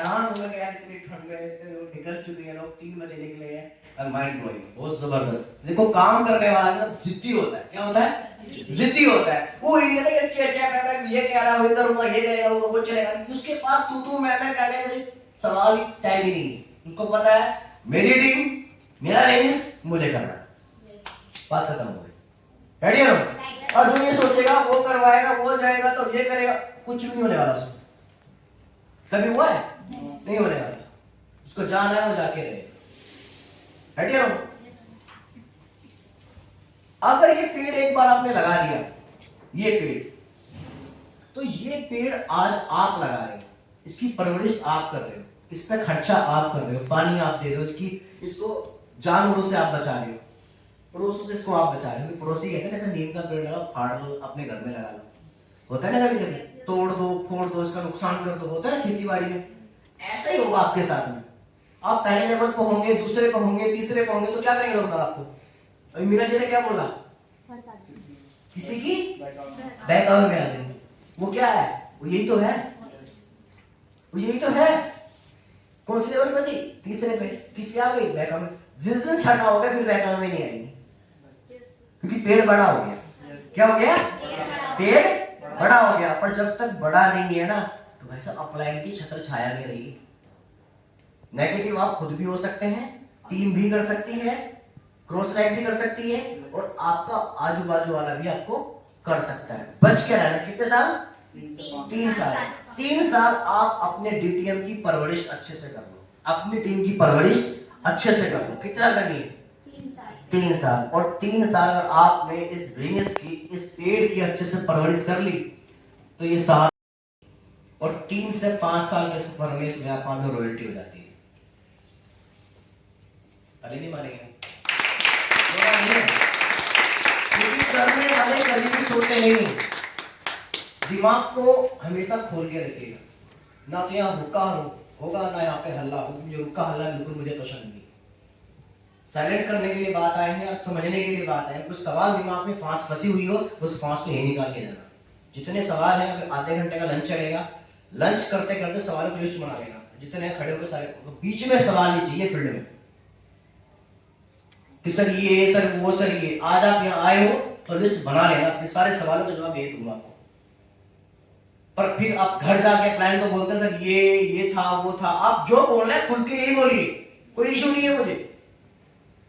हैरान हो गए यार, इतनी ठंड में इतने लोग निकल चुके हैं, लोग 3 बजे निकले हैं, और माइंड ब्लोइंग, बहुत जबरदस्त। देखो काम करने वाला ना जिद्दी होता है, क्या होता है? जिद्दी होता है। वो इंडिया के अच्छे अच्छे मैं ये कह रहा हूँ, ये करूंगा, ये करेगा, वो चलेगा, उसके बाद तू मैं कहने का सवाल ही टाइम ही नहीं है। उसको पता है मेरी टीम, मेरा इनिंग्स, मुझे करना है, बात खत्म हो गई। रेडी हो? और जो ये सोचेगा वो करवाएगा, वो जाएगा तो ये करेगा, कुछ भी नहीं होने वाला उसको। कभी हुआ है? नहीं होने वाला। उसको जाना है, वो जाके रहेगा। रेडी हो? अगर ये पेड़ एक बार आपने लगा दिया, ये पेड़, तो ये पेड़ आज आप लगा रहे हो, इसकी परवरिश आप कर रहे हो, इस पे खर्चा आप कर रहे हो, पानी आप दे रहे हो, इसको जानवरों से आप बचा रहे हो, पड़ोसों से इसको आप बचा रहे हो। पड़ोसी कहते हैं ना, नीम का पेड़ लगा, फाड़ दो, अपने घर में लगा लो, होता है ना कभी कभी, तोड़ दो, फोड़ दो, इसका नुकसान कर दो, होता है खेती बाड़ी में। ऐसा ही होगा आपके साथ में। आप पहले लेवल पर होंगे, दूसरे पर होंगे, तीसरे पर होंगे, तो क्या करेंगे लोग आपको? अभी मीरा जी ने क्या बोला? किसी की बैक कवर में आ गई। वो क्या है? वो यही तो है, वो यही तो है। कौन से लेवल पे थी? तीसरे पे। किसी आ गई बैक कवर में। जिस दिन छठा हो गया फिर बैक कवर में नहीं आएगी, क्योंकि पेड़ बड़ा हो गया। क्या हो गया? पेड़ बड़ा हो गया। पर जब तक बड़ा नहीं है ना, तो वैसा अपलाइन की छत्र छाया में रही। नेगेटिव आप खुद भी हो सकते हैं, टीम भी कर सकती है, क्रॉस लाइन भी कर सकती है, और आपका आजू बाजू वाला भी आपको कर सकता है। बच के रहना। कितने साल? 3 साल। 3 साल आप अपने डीटीएम की परवरिश अच्छे से कर लो, अपनी टीम की परवरिश अच्छे से कर लो। कितना करनी है? 3 साल। और 3 साल अगर आपने इस बिजनेस की, इस पेड़ की अच्छे से परवरिश कर ली, तो ये साल, और 3 से 5 साल के सफर में इस व्यापार में रॉयल्टी हो जाती है। अरे नहीं मानेंगे? क्योंकि करने वाले कभी सोते नहीं। दिमाग को हमेशा खोल के रखिएगा, ना तो यहाँ रुका होगा, ना यहाँ पे हल्ला हो। मुझे रुका हल्ला बिल्कुल मुझे पसंद नहीं। साइलेंट करने के लिए बात आए हैं और समझने के लिए बात आए हैं। कुछ सवाल दिमाग में फांस फंसी हुई हो, उस फांस को यही निकाल के जाना। जितने सवाल हैं, अगर आधे घंटे का लंच चलेगा, लंच करते करते सवालों की लिस्ट बना लेना। जितने खड़े होकर सारे, बीच में सवाल नहीं चाहिए फील्ड में कि सर ये, सर वो, सर ये। आज आप यहाँ आए हो तो लिस्ट बना लेना, अपने सारे सवालों का जवाब यही दूंगा आपको। पर फिर आप घर जाके प्लान तो बोलते हैं सर ये था, वो था। आप जो बोलना है खुल के यही बोलिए, कोई इशू नहीं है मुझे।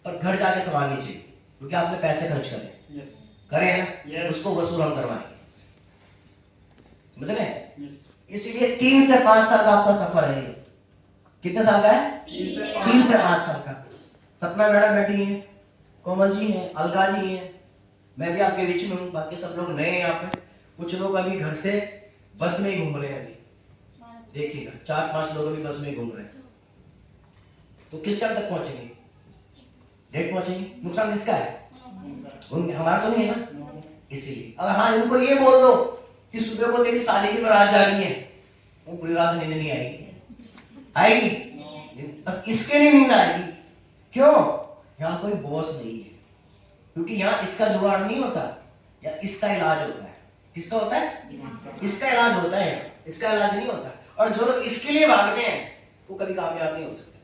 पर घर जाके सवाल नहीं चाहिए, क्योंकि आपने पैसे खर्च करे, करें ना, उसको वसूल हम करवाएंगे। समझ रहे? इसीलिए 3 से 5 साल का आपका सफर है। कितने साल का है? 3 से 5 साल का। सपना मैडम बैठी है, कोमल जी हैं, अलगा जी हैं, मैं भी आपके बीच में हूँ, बाकी सब लोग नए हैं यहाँ पे। कुछ लोग अभी घर से बस में ही घूम रहे हैं। अभी देखिएगा 4-5 लोग अभी बस में घूम रहे हैं। तो किस टाइम तक पहुंचेंगे? लेट पहुंचेंगे। नुकसान किसका है? हमारा तो नहीं है ना। इसीलिए अगर हाँ इनको ये बोल दो कि सुबह को तेरी साली की बारात जा रही है, वो पूरी रात नींद नहीं आएगी। बस इसके लिए नींद आएगी। क्यों? यहाँ कोई बॉस नहीं है, क्योंकि यहाँ इसका जुगाड़ नहीं होता, या इसका इलाज होता है। किसका होता है? इसका इलाज होता है, इसका इलाज नहीं होता। और जो लोग इसके लिए भागते हैं वो कभी कामयाब नहीं हो सकते,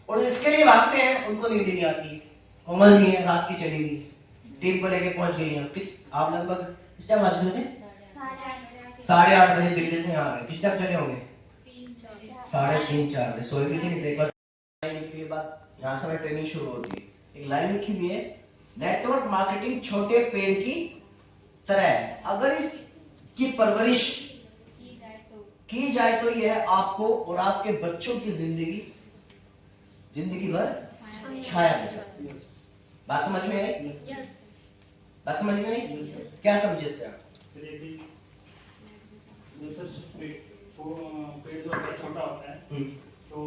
और इसके लिए भागते हैं उनको नींद नहीं आती। कोमल जी हैं, रात की चली गई, टीम को लेके पहुंच गई हैं। आप लगभग किस टाइम आ चुके थे? 8:30 बजे दिल्ली से यहाँ आए। किस टाइम चले होंगे? 3:30-4 बजे। सोई भी थी नहीं। एक बार लिखी बात, यहाँ से ट्रेनिंग शुरू होती है। एक लाइन लिखी हुई है, नेटवर्क मार्केटिंग छोटे पेड़ की तरह है, अगर इसकी परवरिश की जाए तो यह आपको और आपके बच्चों की जिंदगी भर छाया दे सकती है। बात समझ में आई? बात समझ में आई? क्या समझे इससे आप? पेड़ जो छोटा होता है तो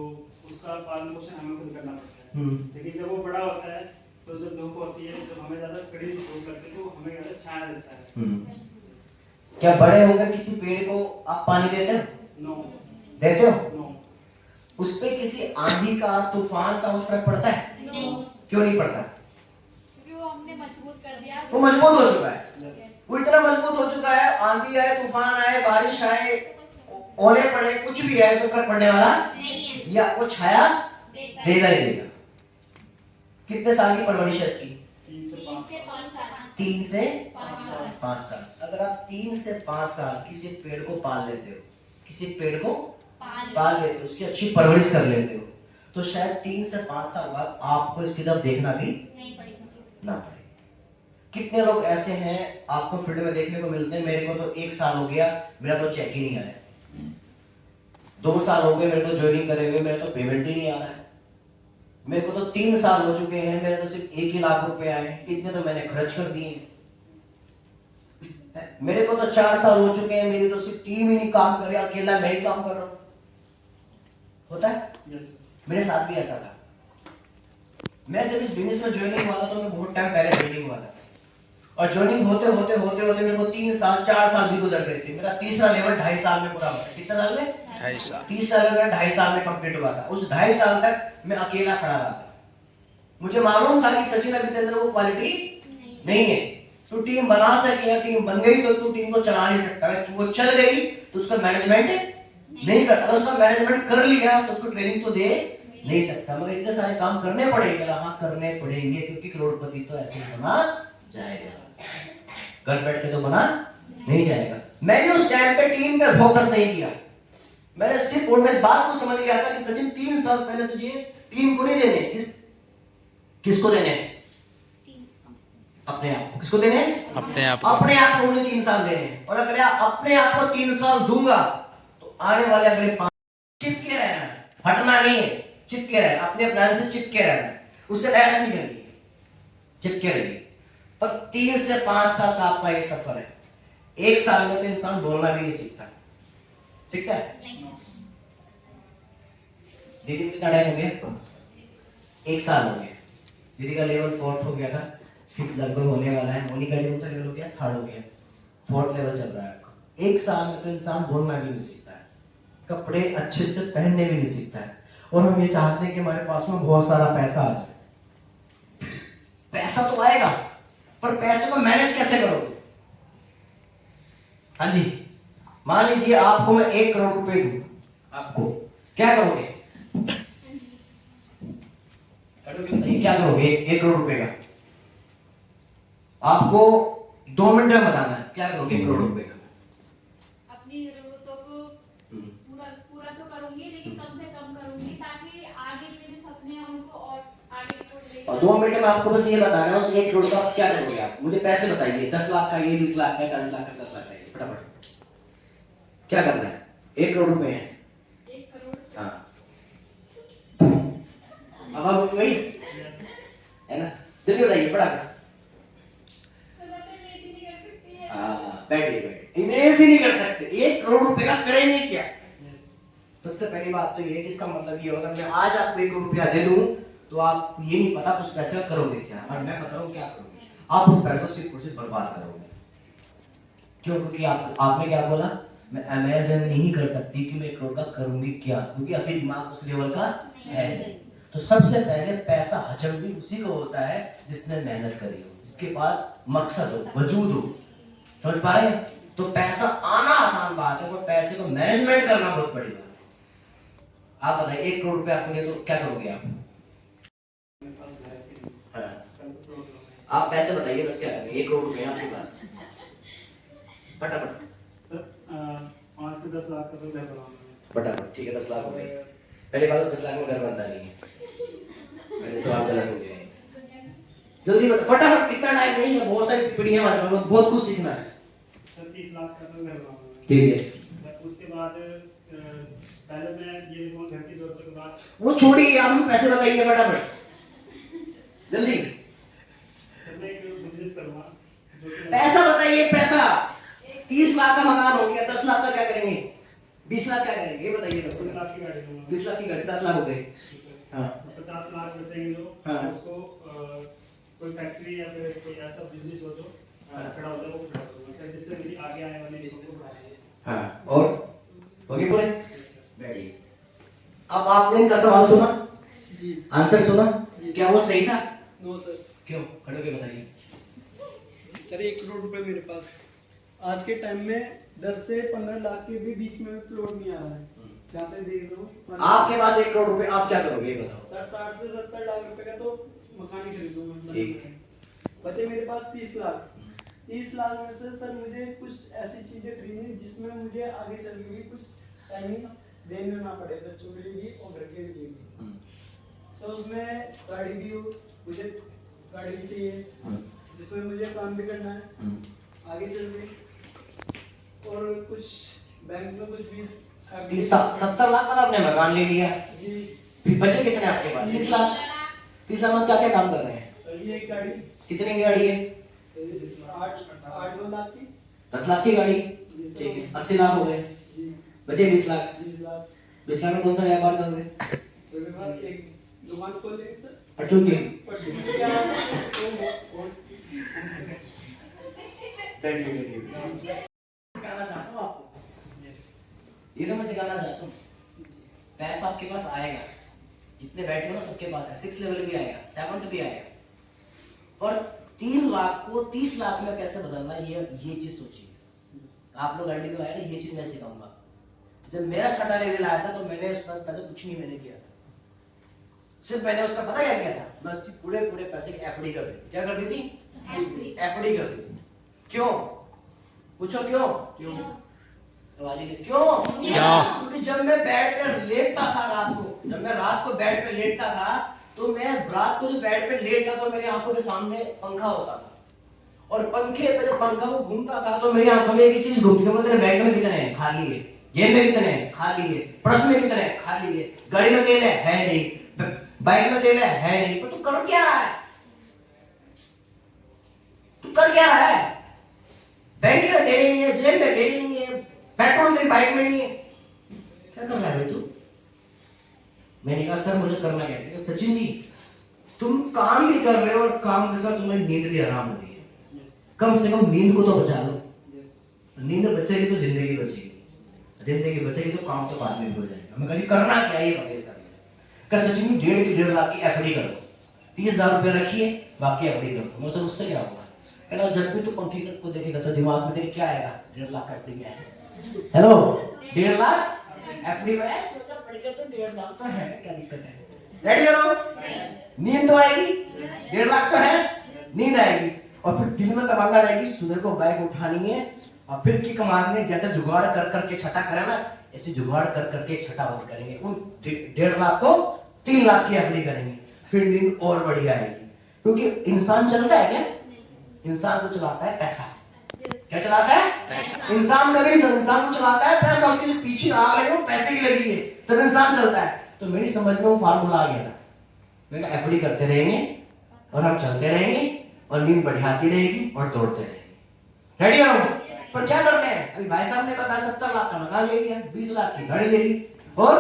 उसका पालन पोषण हमें खुद करना पड़ता है, लेकिन जब वो बड़ा होता है तो जब धूप होती है, जब हमें ज्यादा कड़ी धूप लगती है, तो हमें ज्यादा छाया देता है। क्या बड़े होकर किसी पेड़ को आप पानी देते हो? नो। देते हो? नो। उस पे किसी आंधी का, तूफान का उस फर्क पड़ता है? नहीं। क्यों नहीं पड़ता? क्योंकि वो हमने मजबूत कर दिया। वो मजबूत हो चुका है। वो इतना मजबूत हो चुका है, आंधी आए, तूफान आए, बारिश आए, ओले पड़े कुछ भी है तो फर्क पड़ने वाला नहीं है। ये आपको छाया देता देगा ही देगा। कितने साल की परवरिश है इसकी? 3 से 3 5 से 5 साल। 3 से 5 साल। 5 साल। अगर आप 3 से 5 साल किसी पेड़ को पाल लेते हो, किसी पेड़ को पाल लेते हो, उसकी अच्छी परवरिश कर लेते हो, तो शायद 3 से 5 साल बाद आपको इसकी तरफ देखना भी नहीं पड़ेगा। ना पड़े। कितने लोग ऐसे हैं आपको फील्ड में देखने को मिलते हैं, मेरे को तो 1 साल हो गया मेरा तो चेक ही नहीं आया, 2 साल हो गए मेरे को ज्वाइनिंग करे हुए, मेरा तो पेमेंट ही नहीं आ रहा है, मेरे को तो 3 साल हो चुके हैं, मेरे तो सिर्फ 1 ही लाख रुपए आए हैं, इतने तो मैंने खर्च कर दिए हैं। मेरे को तो 4 साल हो चुके हैं, मेरी तो सिर्फ टीम ही नहीं काम कर रही, अकेला मैं ही काम कर रहा हूँ। होता है, यस सर। मेरे साथ भी ऐसा था। मैं जब इस बिजनेस में ज्वाइनिंग हुआ था तो मैं बहुत टाइम पहले ज्वाइनिंग हुआ था, और ज्वाइनिंग होते होते होते होते मेरे को 3 साल 4 साल भी गुजर गए थे। मेरा तीसरा लेवल 2.5 साल में पूरा हुआ। कितने साल में? 2.5 साल। 30 साल में 2.5 साल में कंप्लीट हुआ था। उस 2.5 साल तक मैं अकेला खड़ा रहा था। मुझे मालूम था कि सचिन अभी तेरे अंदर वो क्वालिटी नहीं है, तू टीम बना सके या टीम बन गई तो तू टीम को चला नहीं सकता। अगर वो चल गई तो उसका मैनेजमेंट नहीं कर, अगर उसका मैनेजमेंट कर लिया तो उसको ट्रेनिंग तो दे नहीं सकता। मगर इतने सारे काम करने पड़ेंगे, हाँ करने पड़ेंगे, क्योंकि करोड़पति तो ऐसे ही बना जाएगा, घर बैठ के तो बना नहीं जाएगा। मैंने उस टाइम पे टीम पे फोकस नहीं किया, मैंने सिर्फ और मैं इस बात को समझ गया था कि सचिन 3 साल पहले तुझे टीम को नहीं देने, किसको देने? अपने आप को। किसको देने? अपने आप को। अपने आप को मुझे 3 साल देने। और अगर अपने आप को 3 साल दूंगा तो आने वाले अगले 5 चिपके रहना है, हटना नहीं है, चिपके रहना, अपने प्लान से चिपके रहना है, उससे बहस नहीं करनी, चिपके रहिए। पर 3 से 5 साल का आपका ये सफर है। 1 साल में तो इंसान बोलना भी नहीं सीखता, सीखता है? दीदी कितना टाइम हो गया? 1 साल हो गया। दीदी का लेवल 4th हो गया था, 5th लगभग होने वाला है। मोनिका जी का लेवल हो गया, 3rd हो गया, 4th लेवल चल रहा है आपका। 1 साल में तो इंसान बोलना भी नहीं सीखता है, कपड़े अच्छे से पहनने भी नहीं सीखता है। और हम ये चाहते हैं कि हमारे पास में बहुत सारा पैसा आ जाए। पैसा तो आएगा, पर पैसे को मैनेज कैसे करोगे? हाँ जी, मान लीजिए आपको मैं 1 करोड़ रुपए दूं, आपको क्या करोगे? क्या करोगे 1 करोड़ रुपए का? आपको 2 मिनट में बताना है, क्या करोगे 1 करोड़ रुपए का? अपनी जरूरतों को पूरा तो करूंगी, लेकिन कम से कम करूंगी, ताकि आगे के जो सपने हैं उनको और आगे को और 2 मिनट में आपको बस ये बताना है, उस 1 करोड़ का आप क्या करोगे? आप मुझे पैसे बताइए, 10 लाख का ये, 20 लाख का, 40 लाख का, 10 लाख का, फटाफट क्या करना है? 1 करोड़ रुपए है। 1 करोड़। हाँ, अब आप वही यस है ना, जल्दी बताइए फटाफट। नहीं हाँ, बैठिए, इमेज ही नहीं कर सकते। 1 करोड़ रुपए का करेंगे क्या? यस। सबसे पहली बात तो ये है कि इसका मतलब ये होगा, मैं आज आपको 1 करोड़ रुपया दे दूं तो आप ये नहीं पता उस पैसे का करोगे क्या, और मैं बता रहा हूं क्या करोगे। आप उस पैसे को सिर्फ और सिर्फ बर्बाद करोगे। क्यों? क्योंकि आपने क्या बोला, मैं इमेजिन नहीं कर सकती कि मैं 1 करोड़ का करूंगी क्या, क्योंकि अभी दिमाग उस लेवल का है। तो सबसे पहले पैसा हजम भी उसी को होता है जिसने मेहनत करी हो, जिसके बाद मकसद हो, वजूद हो। समझ पा रहे हैं? तो पैसा आना आसान बात है, पर पैसे को मैनेजमेंट करना बहुत बड़ी बात है। आप बताइए 1 करोड़ रुपए आपको दिए तो क्या करोगे आप? मेरे पास घर है, हाँ। कल तो प्रॉब्लम है। आप पैसे बताइए बस, क्या करेंगे? 1 करोड़ रुपए आपके पास, फटाफट सर 5 से 10 लाख का तो घर बनाऊंगा फटाफट। ठीक है, 10 लाख हो गए। पहली बात तो 10 लाख में घर बनता नहीं है, मेरे सवाल गलत हो गए। जल्दी बता फटाफट, कितना टाइम नहीं है, बहुत सारी पीढ़ियां हमारे पास, बहुत कुछ सीखना है। सर 30 लाख का तो घर बनाऊंगा। ठीक है, उसके बाद पहले मैं ये देखूंगा घर की जरूरतों के बाद। वो छोड़िए, आप हमें पैसे बताइए फटाफट, जल्दी फिर मैं एक बिजनेस करूंगा जो कि पैसा बताइए। पैसा 30 लाख का मकान हो गया, 10 लाख का क्या करेंगे? 20 लाख क्या करेंगे? ये बताइए बस। 20 लाख की गाड़ी लूंगा। 20 लाख की गाड़ी, 10 लाख हो गए। हाँ, 50 लाख बचेंगे जो हाँ। उसको कोई फैक्ट्री या फिर कोई ऐसा बिजनेस हो जो खड़ा होता है वो खड़ा करूंगा सर, जिससे मेरी आगे आने वाली इनकम को बढ़ाएगी। हाँ, और होगी पूरे? बैठिए। अब आपने इनका सवाल सुना जी आंसर सुना, जी। क्या वो सही था? No sir. क्यों? खड़े होके बताइए। सर 1 करोड़ रुपए मेरे पास आज के टाइम में 10 से 15 लाख के भी बीच में प्लॉट नहीं आ रहा है। जहाँ पे देख रहा हूँ आपके पास 1 करोड़ रुपए, आप क्या करोगे ये बताओ? सर 60 से 70 लाख रुपए का तो मकान ही खरीदूंगा। ठीक। बचे मेरे पास 30 लाख। 30 लाख में से सर मुझे कुछ ऐसी चीजें खरीदनी जिसमें मुझे आगे चल के भी कुछ टाइमिंग देना ना पड़े, बच्चों के लिए भी और घर के लिए भी। तो उसमें गाड़ी भी हो, मुझे गाड़ी भी चाहिए जिसमें मुझे काम भी करना है आगे चल के। और कुछ बैंक में कुछ भी 70 लाख का आपने मकान ले लिया, जी। फिर बचे कितने आपके पास? 30 लाख। 30 लाख में क्या क्या काम कर रहे हैं? सर ये एक गाड़ी कितने की गाड़ी है? 8-9 लाख की। 10 लाख की गाड़ी, जी सर। ठीक है, 80 लाख हो गए, जी बचे 20 लाख। 20 लाख। 20 लाख में कौन सा व्यापार करोगे? तो मेरे पास एक दुकान खोल लेंगे सर। परचून की? परचून की क्या और सिखाना चाहता हूँ आपको, ये तो मैं सिखाना चाहता हूँ। पैसा आपके पास आएगा, जितने बैठे हो ना सबके पास है, 6 लेवल भी आएगा, 7 भी आएगा, पर 3 लाख को 30 लाख में कैसे बदलना, ये चीज सोचिए। आप लोग अर्ली में आए ना, ये चीज मैं सिखाऊंगा। जब मेरा छठा लेवल आया था तो मैंने उसका पहले कुछ नहीं मैंने किया था, सिर्फ मैंने उसका पता क्या किया था, मैं उसकी पूरे पैसे की एफडी कर दी। क्या कर दी थी? एफडी कर दी। क्यों? पूछो क्यों? क्यों? क्योंकि जब मैं बेड पे लेटता था रात को, जब मैं रात को बेड पे लेटता था, तो मैं रात को जो बेड पे लेटता तो मेरी आंखों के सामने पंखा होता था, और पंखे पे जब पंखा वो घूमता था तो मेरी आंखों में एक चीज घूमती थी, तेरे बैंक में कितने हैं? खाली है। जेब में कितने हैं? खाली है। पर्स में कितने हैं? खाली है। गाड़ी में तेल है नहीं। बाइक में तेल है नहीं। पर तू कर क्या रहा है? तू कर क्या रहा है? बैंक में तेल नहीं है, जेब में तेल नहीं है, पेट्रोल तेरी बाइक में नहीं है, क्या कर रहा है भाई तू? मैंने कहा सर मुझे करना क्या चाहिए? सचिन जी तुम काम भी कर रहे हो और काम के साथ तुम्हारी नींद भी हराम हो रही है, कम से कम नींद को तो बचा लो। नींद बचेगी तो जिंदगी बचेगी, जिंदगी बचेगी तो काम तो बाद में भी हो जाएगा। मैं कहा करना क्या है ये बताइए सर। कल सचिन जी 1.5 लाख की एफडी कर दो, 30,000 रुपये रखिए, बाकी एफडी कर दो। मैं सर उससे क्या होगा? कहना जब भी तू पंखी को देखेगा तो दिमाग में तेरे क्या आएगा? 1.5 लाख का एफडी क्या है? हेलो 1.5 लाख एफडी में सोचा पड़ गया तो 1.5 लाख तो है, क्या दिक्कत है? रेडी करो, नींद तो आएगी, 1.5 लाख तो है, नींद आएगी, और फिर दिल में तमन्ना रहेगी सुबह को बाइक उठानी है और फिर किक मारनी है। जैसे जुगाड़ कर करके छठा करे ना, ऐसे जुगाड़ कर करके छठा बंद करेंगे। उन 1.5 लाख को 3 लाख की एफडी करेंगे, फिर नींद और बढ़िया आएगी। क्योंकि इंसान चलता है क्या? इंसान को चलाता है पैसा। क्या चलाता है? पैसा। इंसान कभी नहीं, इंसान को चलाता है पैसा। उसके पीछे आग लगी, वो पैसे की लगी है, तब इंसान चलता है। तो मेरी समझ में वो फार्मूला आ गया था। मैंने एफडी करते रहेंगे और हम चलते रहेंगे और नींद बढ़ियाती रहेगी और दौड़ते रहेंगे। रेडी हो? पर क्या करते हैं? अभी भाई साहब ने बताया 70 लाख का मकान ले लिया, 20 लाख की गाड़ी ले ली और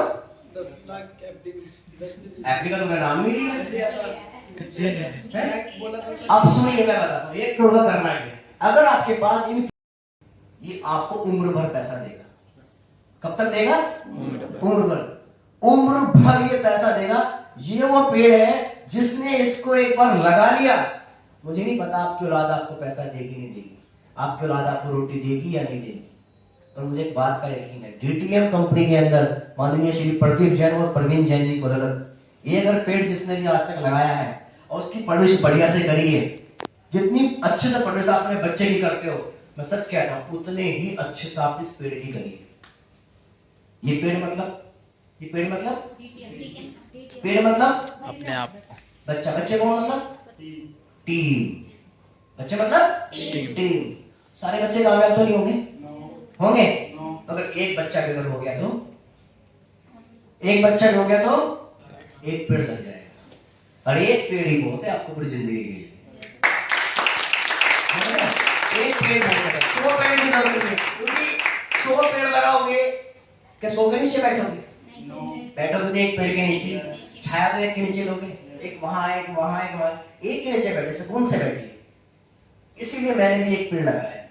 10 लाख एफडी का तुमने नाम नहीं लिया। बोला था सर। अब सुनिए मैं बताता हूँ 1 करोड़ का करना है। अगर आपके पास ये आपको उम्र भर पैसा देगा। कब तक देगा? उम्र भर। उम्र भर ये पैसा देगा। ये वो पेड़ है जिसने इसको एक बार लगा लिया, मुझे नहीं पता आपकी औलाद आपको पैसा देगी नहीं देगी, आपकी औलाद आपको रोटी देगी या नहीं देगी, पर मुझे एक बात का यकीन है, डीटीएम कंपनी के अंदर माननीय श्री प्रदीप जैन और प्रवीण जैन जी की बदौलत ये अगर पेड़ जिसने भी आज तक लगाया है और उसकी परवरिश बढ़िया से करी है, जितनी अच्छे से परवरिश आप अपने बच्चे की करते हो, मैं सच कहता हूं उतने ही अच्छे से आप इस पेड़ की करिए। ये पेड़ मतलब पेड़ मतलब अपने आप बच्चा, बच्चे को मतलब टीम, बच्चे मतलब टीम। सारे बच्चे कामयाब तो नहीं होंगे? होंगे। अगर एक बच्चा भी अगर हो गया तो, एक बच्चा भी हो गया तो एक पेड़ लग जाएगा, और एक पेड़ ही बहुत है आपको पूरी जिंदगी के लिए। एक पेड़ बहुत है, 100 पेड़ की जरूरत नहीं, क्योंकि 100 पेड़ लगाओगे क्या 100 के नीचे बैठोगे? बैठोगे तो एक पेड़ के नीचे, छाया तो एक के नीचे लोगे, एक वहां एक वहां एक वहां, एक के नीचे बैठे सुकून से बैठिए। इसीलिए मैंने भी एक पेड़ लगाया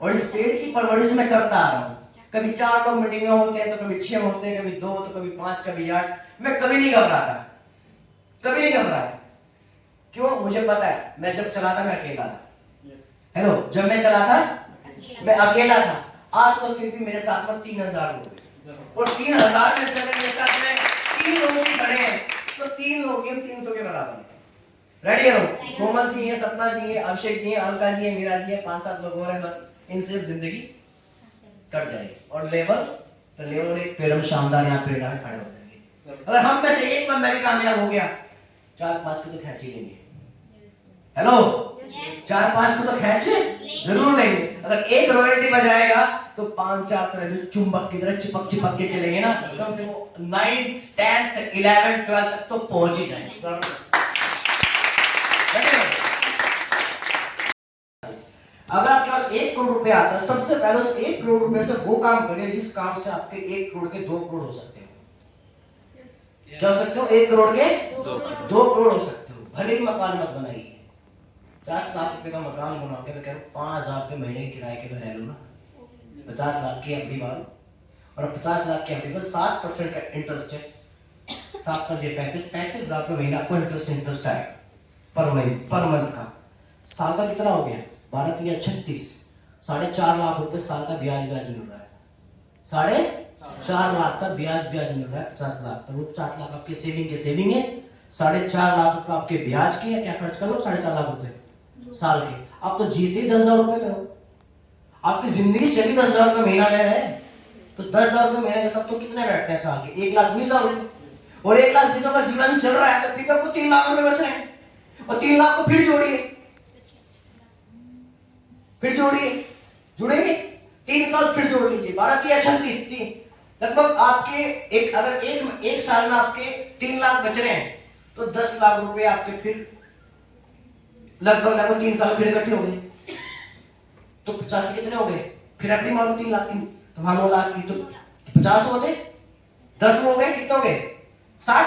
और इस पेड़ की परवरिश मैं करता आ रहा हूँ। कभी 4 लोग मीटिंग में होते हैं तो कभी 6 होते हैं, कभी 2 तो कभी 5, कभी 8। मैं कभी नहीं घबराता, कभी नहीं घबराया। क्यों? मुझे पता है मैं जब चला था मैं अकेला था। हेलो, जब मैं चला था मैं अकेला था, आज तो फिर भी मेरे साथ में 3000 लोग हैं, और 3000 में से अगर मेरे साथ में 3 लोग भी खड़े हैं तो 3 लोग हम 300 के बराबर हैं। रेडी करो, कोमल जी है, सपना जी है, अभिषेक जी है, अलका जी है, मीरा जी है, 5-7 लोग और हैं, बस इनसे जिंदगी कट जाएगी। और लेवल एक पेड़ में शानदार यहाँ पे जाकर खड़े हो जाएंगे। अगर हम में से एक बंदा भी कामयाब हो गया, 4-5 को तो खींच ही लेंगे। हेलो, 4-5 को तो खींच जरूर लेंगे। अगर एक रॉयल्टी बजाएगा तो 5-4 तो चुंबक की तरह चिपक के चलेंगे ना, कम से वो 9th 10th 11th 12th तक तो पहुंच ही जाएंगे। अगर आपके पास 1 करोड़ रुपया आता है, सबसे पहले उस 1 करोड़ रुपए से वो काम करिए जिस काम से आपके 1 करोड़ के 2 करोड़ हो सकते हो। क्या हो सकते हो? 1 करोड़ के 2 करोड़ हो सकते हो। भले ही मकान मत बनाइए, 50 लाख रुपए का मकान बना के मैं कह रहा हूँ 5000 रुपए महीने किराए के रह लो ना, 50 लाख की एफडी मारो, और 50 लाख की एफडी पर 7% का इंटरेस्ट है, 7 पर 35,000 रुपए महीना आपको इंटरेस्ट आएगा पर मंथ का। साल का कितना हो गया? 12 या 36, 4.5 लाख रुपए साल का ब्याज मिल रहा है। 4.5 लाख का ब्याज मिल रहा है 50 लाख पर। वो 50 लाख आपके सेविंग है, 4.5 लाख रुपए आपके ब्याज के है। क्या खर्च कर लो? 4.5 लाख रुपए साल के। आप तो जीते ही 10,000 रुपए में हो, आपकी जिंदगी चली 10,000 रुपए महीना में है, तो 10,000 रुपए महीने के सब तो कितने बैठते हैं साल के? 1,20,000 रुपए। और 1,20,000 का जीवन चल रहा है तो फिर आपको 3 लाख रुपए बच रहे हैं, और 3 लाख को फिर जोड़िए, जुड़ेंगे 3 साल फिर जोड़ लीजिए, 12 या 36, लगभग आपके अगर एक साल में आपके 3 लाख बच रहे हैं तो 10 लाख रुपए आपके फिर लगभग 3 साल फिर इकट्ठे हो गए, तो 50 के कितने हो गए? फिर एफडी मारो 3 लाख की, तो 9 लाख की, तो 50 हो गए, 10 हो गए, कितने हो गए? 60।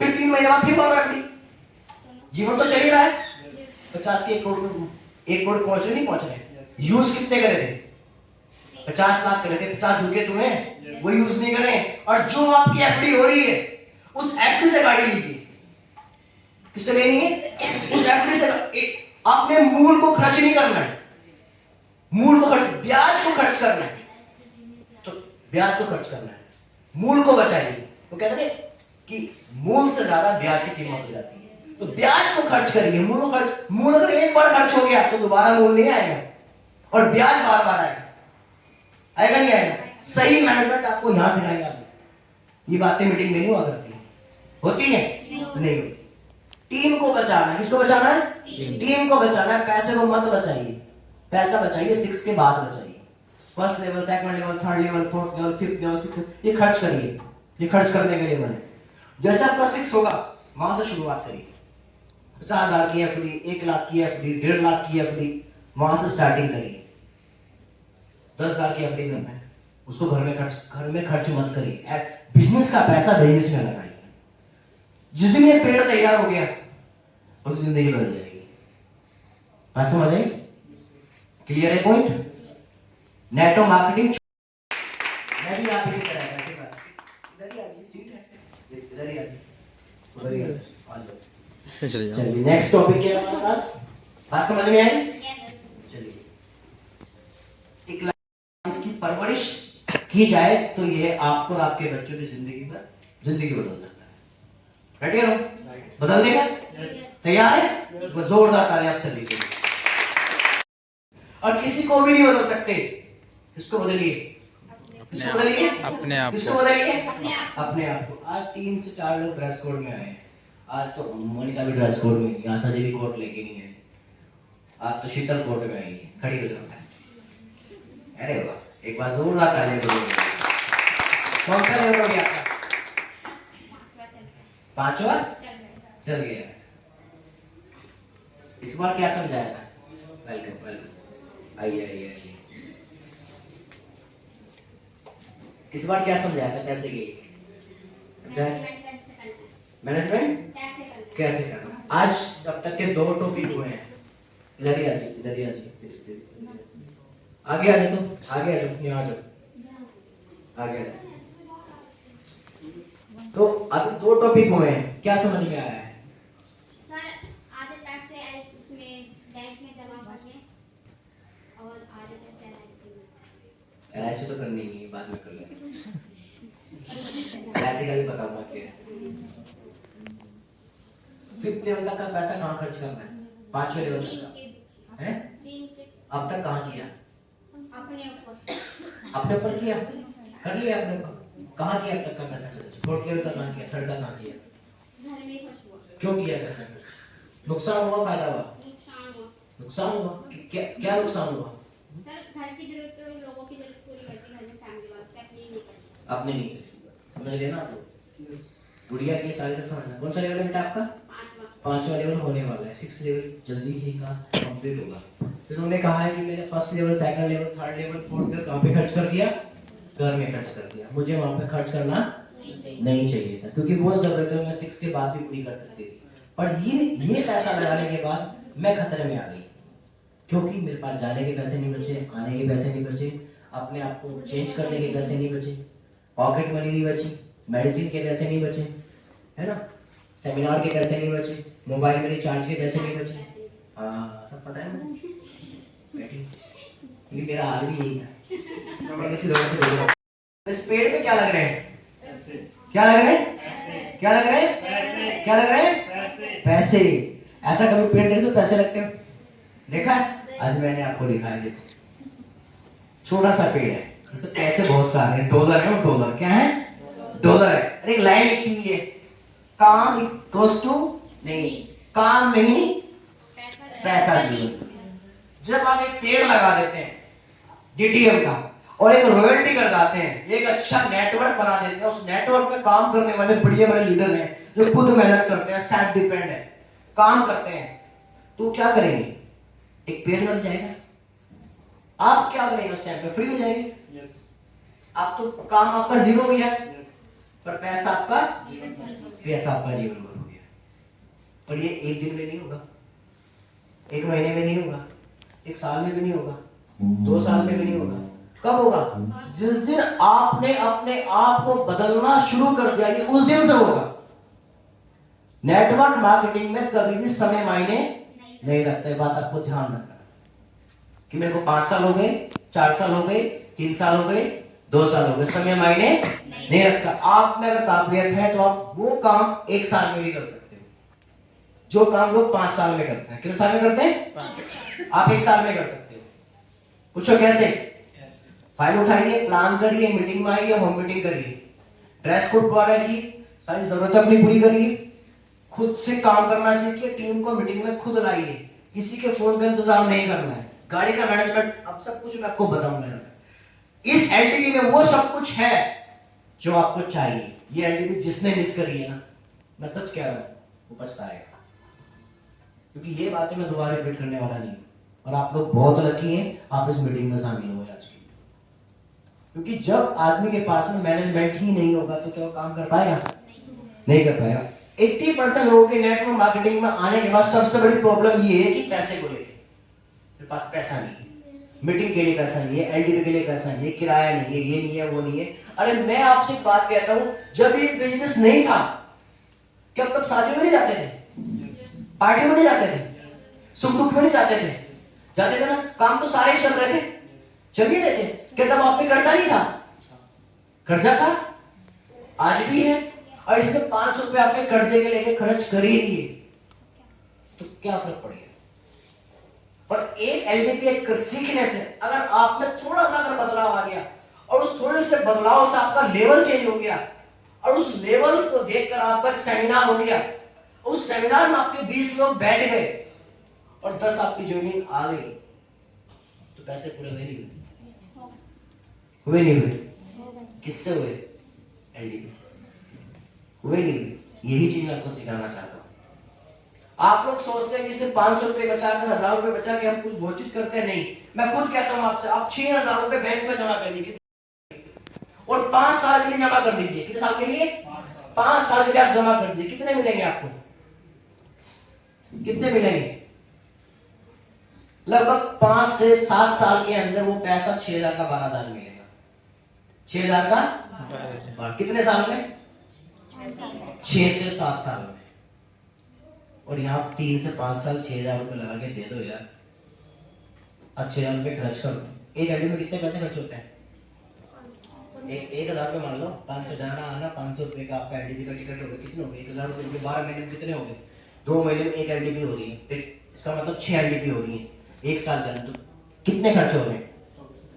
फिर 3 महीने बाद फिर मारो एफडी, जीवन तो चल ही रहा है। 50 के 1 करोड़ पहुंच रहे नहीं पहुंच रहे? यूज कितने करे थे? 50 लाख करे थे, 50 झुके तुम्हें, वो यूज नहीं करें। और जो आपकी एफडी हो रही है उस एफडी से गाड़ी लीजिए। किससे लेनी है? उस एफडी से। आपने मूल को खर्च नहीं करना है, ब्याज को खर्च करना है, तो ब्याज को खर्च करना है, मूल को बचाइए। तो कहते हैं कि मूल से ज्यादा ब्याज की कीमत हो जाती है, तो ब्याज को खर्च करिए। मूल अगर एक बार खर्च हो गया तो दोबारा मूल नहीं आएगा, और ब्याज बार आएगा नहीं आएगा। सही मैनेजमेंट आपको यहां सिखाएंगे। ये बातें मीटिंग में नहीं हुआ करती, होती है नहीं होती। टीम को बचाना है। किसको बचाना है? टीम को बचाना है। पैसे को मत बचाइए, पैसा बचाइए 6 के बाद बचाइए। First level, second level, third level, fourth level, fifth level, 6, ये खर्च करिए, ये खर्च करने के लिए बने। जैसे आपका 6 होगा वहां से शुरुआत करिए। 50,000 की एफडी, 1 लाख की एफडी, 1.5 लाख की एफडी, वहां से स्टार्टिंग करिए। 10,000 की एफडी करना है, उसको घर में खर्च मत करिए। बिजनेस का पैसा बिजनेस में लगाइए। जिस दिन ये पेड़ तैयार हो गया उस जिंदगी बदल जाएगी। बात समझ आई? क्लियर है पॉइंट? नेटो मार्केटिंग मैं भी आप इसी तरह ऐसे बात इधर ही आ जाइए, सीट है इधर ही आ जाइए, उधर ही आ जाओ। इसमें चले जाओ। चलिए नेक्स्ट टॉपिक क्या है हमारे पास? बात समझ में आई? चलिए, एक इसकी परवरिश की जाए तो ये आपको और आपके बच्चों की जिंदगी बदल सकता है। रेडी हो? बदल देगा? तैयार है? वो जोरदार ताली आप सभी के लिए। और किसी को भी नहीं बदल सकते। किसको बदलिए? किसको बदलिए? अपने आप किसको बदलिए? अपने आप को। आज 3 से 4 लोग ड्रेस कोड में आए। आज तो मोनिका भी ड्रेस कोड में, यहाँ सजी भी कोट लेके नहीं है। आज तो शीतल कोट में आई है। खड़ी हो जाओ। अरे वाह, एक बार जोरदार ताली बजाइए। कौन सा लेवल हो गया? 5वां चल गया। इस बार क्या समझाया था? वेलकम आइए। इस बार क्या समझाया था? कैसे गई? मैनेजमेंट कैसे करना? आज अब तक के 2 टॉपिक हुए हैं। इधर ही आ जाइए, आगे आ जाओ, आगे आ जाओ, यहाँ आ जाओ, आगे आ जाओ। तो अभी 2 टॉपिक हुए हैं, क्या समझ में आया है? सर, आधे पैसे उसमें बैंक में जमा करने और आधे पैसे ऐसे तो करनी नहीं है, बाद में कर लेंगे। ऐसे का भी बताऊंगा क्या है। 5th लेवल तक का पैसा कहाँ खर्च करना है? 5वें लेवल तक का है? अब तक कहाँ किया? अपने ऊपर किया, कर लिया अपने ऊपर। कहाँ किया अब तक का पैसा खर्च? 4th लेवल तक कहाँ किया? 3rd तक कहाँ किया? क्यों किया पैसा खर्च? नुकसान हुआ, फायदा हुआ? नुकसान हुआ। क्या नुकसान हुआ? सर घर की जरूरत तो लोगों की जरूरत पूरी करती है, घर में फैमिली वास्ते अपनी नहीं करती। अपने नहीं करी। समझ लेना आप लोग। गुड़िया के सारे से समझना। कौन सा लेवल है बेटा आपका? 5वां लेवल होने वाला है। 6th लेवल जल्दी ही का कंप्लीट होगा। फिर उन्होंने कहा है कि मैंने 1st level, 2nd level, 3rd level, 4th level कहाँ पे खर्च कर दिया? घर में खर्च कर दिया। मुझे वहाँ पे खर्च करना नहीं चाहिए था, क्योंकि वो जरूरतें मैं 6 के बाद भी पूरी कर सकती थी। पर ये पैसा लगाने के बाद मैं खतरे में आ गई, क्योंकि मेरे पास जाने के पैसे नहीं बचे, आने के पैसे नहीं बचे, अपने आप को चेंज करने के पैसे नहीं बचे, पॉकेट मनी नहीं बची, मेडिसिन के पैसे नहीं बचे, है ना, सेमिनार के पैसे नहीं बचे, मोबाइल में रिचार्ज के पैसे नहीं बचे। हाँ, सब पता है मुझे। बैठी, क्योंकि मेरा हाल भी यही था। मैं किसी लोगों से बोल रहा हूँ, इस पेड़ पे क्या लग रहे हैं? क्या लग रहे हैं? क्या लग रहे हैं? क्या लग रहे हैं? पैसे। ऐसा कभी पेड़ देखो पैसे लगते हो? देखा? आज मैंने आपको दिखाया। देखो, छोटा सा पेड़ है, इसमें पैसे बहुत सारे हैं। डॉलर है, वो डॉलर क्या है? डॉलर है। अरे एक लाइन लिखी हुई है, काम इक्वल्स टू नहीं, काम नहीं पैसा जीवन। जब आप एक पेड़ लगा देते हैं जीटीएम का और एक रॉयल्टी कर जाते हैं, एक अच्छा नेटवर्क बना देते हैं, उस नेटवर्क में काम करने वाले बड़े बड़े लीडर हैं जो खुद मेहनत करते हैं, सेल्फ डिपेंड है, काम करते हैं, तो क्या करेंगे? एक पेड़ लग जाएगा, आप क्या करेंगे? उस टाइम पे फ्री हो जाएंगे। आप तो काम आपका जीरो हो गया, पर पैसा आपका जीवन भर हो गया। पर ये एक दिन में नहीं होगा, एक महीने में नहीं होगा, एक साल में भी नहीं होगा, 2 साल में भी नहीं होगा। कब होगा? जिस दिन आपने अपने आप को बदलना शुरू कर दिया, ये उस दिन से होगा। नेटवर्क मार्केटिंग में कभी भी समय मायने नहीं रखता है। बात आपको ध्यान रखना कि मेरे को 5 साल हो गए, 4 साल हो गए, 3 साल हो गए, 2 साल हो गए, समय मायने नहीं रखता। आप में अगर काबिलियत है तो आप वो काम 1 साल में भी कर सकते हो, जो काम लोग 5 साल में करते हैं। कितने साल में करते हैं? आप 1 साल में कर सकते हो। पूछो कैसे? फाइल उठाइए, प्लान करिए, मीटिंग में आइए, होम मीटिंग करिए, ड्रेस कोड पूरा रखिए, सारी जरूरतें अपनी पूरी करिए, खुद से काम करना सीखिए, टीम को मीटिंग में खुद लाइए, किसी के फोन का इंतजार नहीं करना है, गाड़ी का मैनेजमेंट, अब सब कुछ मैं आपको बताऊंगा। इस एलटीवी में वो सब कुछ है जो आपको चाहिए। ये एलटीवी जिसने मिस करी है ना, मैं सच कह रहा हूं, वो पछताएगा, क्योंकि ये बातें मैं दोबारा रिपीट करने वाला नहीं हूं। और आप लोग बहुत लकी हैं, आप इस मीटिंग में शामिल हुए आज की, क्योंकि जब आदमी के पास में मैनेजमेंट ही नहीं होगा तो क्या वो काम कर पाएगा? नहीं कर पाएगा। 80% लोगों के नेटवर्क मार्केटिंग में आने के बाद सबसे बड़ी प्रॉब्लम ये है कि पैसे को लेकर मेरे पास पैसा नहीं है, मीटिंग के लिए पैसा नहीं है, एलटीवी के लिए पैसा नहीं है, किराया नहीं है, ये नहीं है, वो नहीं है। अरे मैं आपसे एक बात कहता हूं, जब ये बिजनेस नहीं था, क्या तब शादियों में नहीं जाते थे, पार्टियों में नहीं जाते थे, सुख दुख में नहीं जाते थे? जाते थे ना, काम तो सारे ही चल रहे थे, चल ही रहे थे। क्या तब आप पे कर्जा नहीं था? कर्जा था, आज भी है, और इसमें 500 रुपए आपने कर्जे के लेके खर्च कर ही दिए, तो क्या फर्क पड़ गया? पर एक एलडीपी सीखने से अगर आप में थोड़ा सा अगर बदलाव आ गया, और उस थोड़े से बदलाव से आपका लेवल चेंज हो गया, और उस लेवल को देखकर आपका एक सेमिनार हो गया, उस सेमिनार में आपके 20 लोग बैठ गए और 10 आपकी ज्वाइनिंग आ गई, तो पैसे पूरे हुए नहीं हुए? नहीं हुए? किससे हुए? एलडीपी से हुए नहीं हुए? यही चीज मैं आपको सिखाना चाहता हूं। आप लोग सोचते हैं कि सिर्फ 500 रुपए बचा कर, 1000 रुपए बचा के हम कुछ बहुत चीज करते हैं। नहीं, मैं खुद कहता हूं आपसे, आप 6000 रुपए बैंक में जमा कर लीजिए और 5 साल के लिए जमा कर दीजिए। कितने साल के लिए? 5 साल के लिए आप जमा कर दीजिए। कितने मिलेंगे आपको? कितने मिलेंगे? लगभग 5 से 7 साल के अंदर वो पैसा 6000 का 12000 मिलेगा। 6000 का कितने साल में? 6 से 7 साल में। और यहाँ 3 से 5 साल 6000 रुपए लगा के दे दो यार, 6000 रुपए खर्च करो। एक एलडी में कितने पैसे खर्च होते हैं? एक 1000 रुपये मान लो, 500 जाना आना, 500 रुपये का आपका एलडीपी का टिकट हो गया, कितने हो गए? 1000 रुपये के 12 महीने में कितने हो गए? 2 महीने में एक एलडीपी हो रही है, इसका मतलब 6 एलडीपी हो रही है एक साल के अंदर। तो कितने खर्च हो रहे हैं?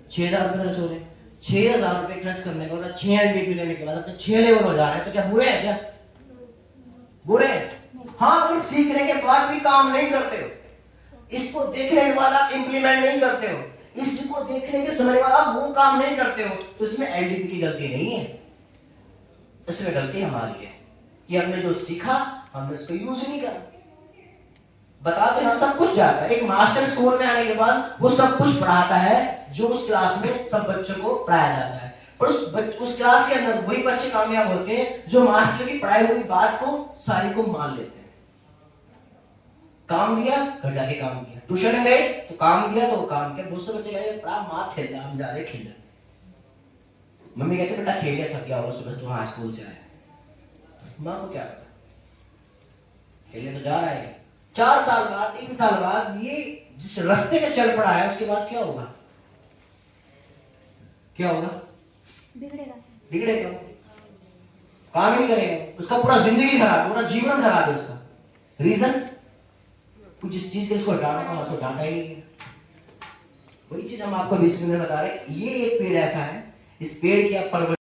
6000 रुपये खर्च हो रहे हैं। 6000 रुपये खर्च करने के बाद 6 एलडीपी लेने के बाद अपने 6 लेवल हो जा रहे हैं, तो क्या बुरे हैं? क्या बुरे हैं? हाँ, फिर सीखने के बाद भी काम नहीं करते हो, इसको देखने के बाद आप इंप्लीमेंट नहीं करते हो, इसको देखने के समझने के बाद आप वो काम नहीं करते हो, तो इसमें एलडीपी की गलती नहीं है, इसमें गलती हमारी है कि हमने जो सीखा हमने उसको यूज नहीं करा। बताते हैं सब कुछ जाता है, एक मास्टर स्कूल में आने के बाद वो सब कुछ पढ़ाता है जो उस क्लास में सब बच्चों को पढ़ाया जाता है, पर उस क्लास के अंदर वही बच्चे कामयाब होते हैं जो मास्टर की पढ़ाई हुई बात को सारी को मान लेते हैं। काम दिया, घर जाके काम किया, ट्यूशन गए तो काम दिया तो काम किया। दूसरे बच्चे कहेंगे बड़ा मार खेल रहा, हम जा रहे खेलने, मम्मी कहते बेटा खेल लिया, थक गया होगा सुबह तुम आज स्कूल से आया, माँ को क्या पता, खेलने तो जा रहा है। 4 साल बाद 3 साल बाद ये जिस रास्ते पे चल पड़ा है उसके बाद क्या होगा? क्या होगा? बिगड़ेगा, काम नहीं करेगा, उसका पूरा जिंदगी खराब, पूरा जीवन खराब है उसका। रीजन कुछ जिस चीज के उसको डांटा था उसको डांटा ही नहीं है। वही चीज हम आपको 20 मिनट में बता रहे हैं। ये एक पेड़ ऐसा है, इस पेड़ की आप परवरिश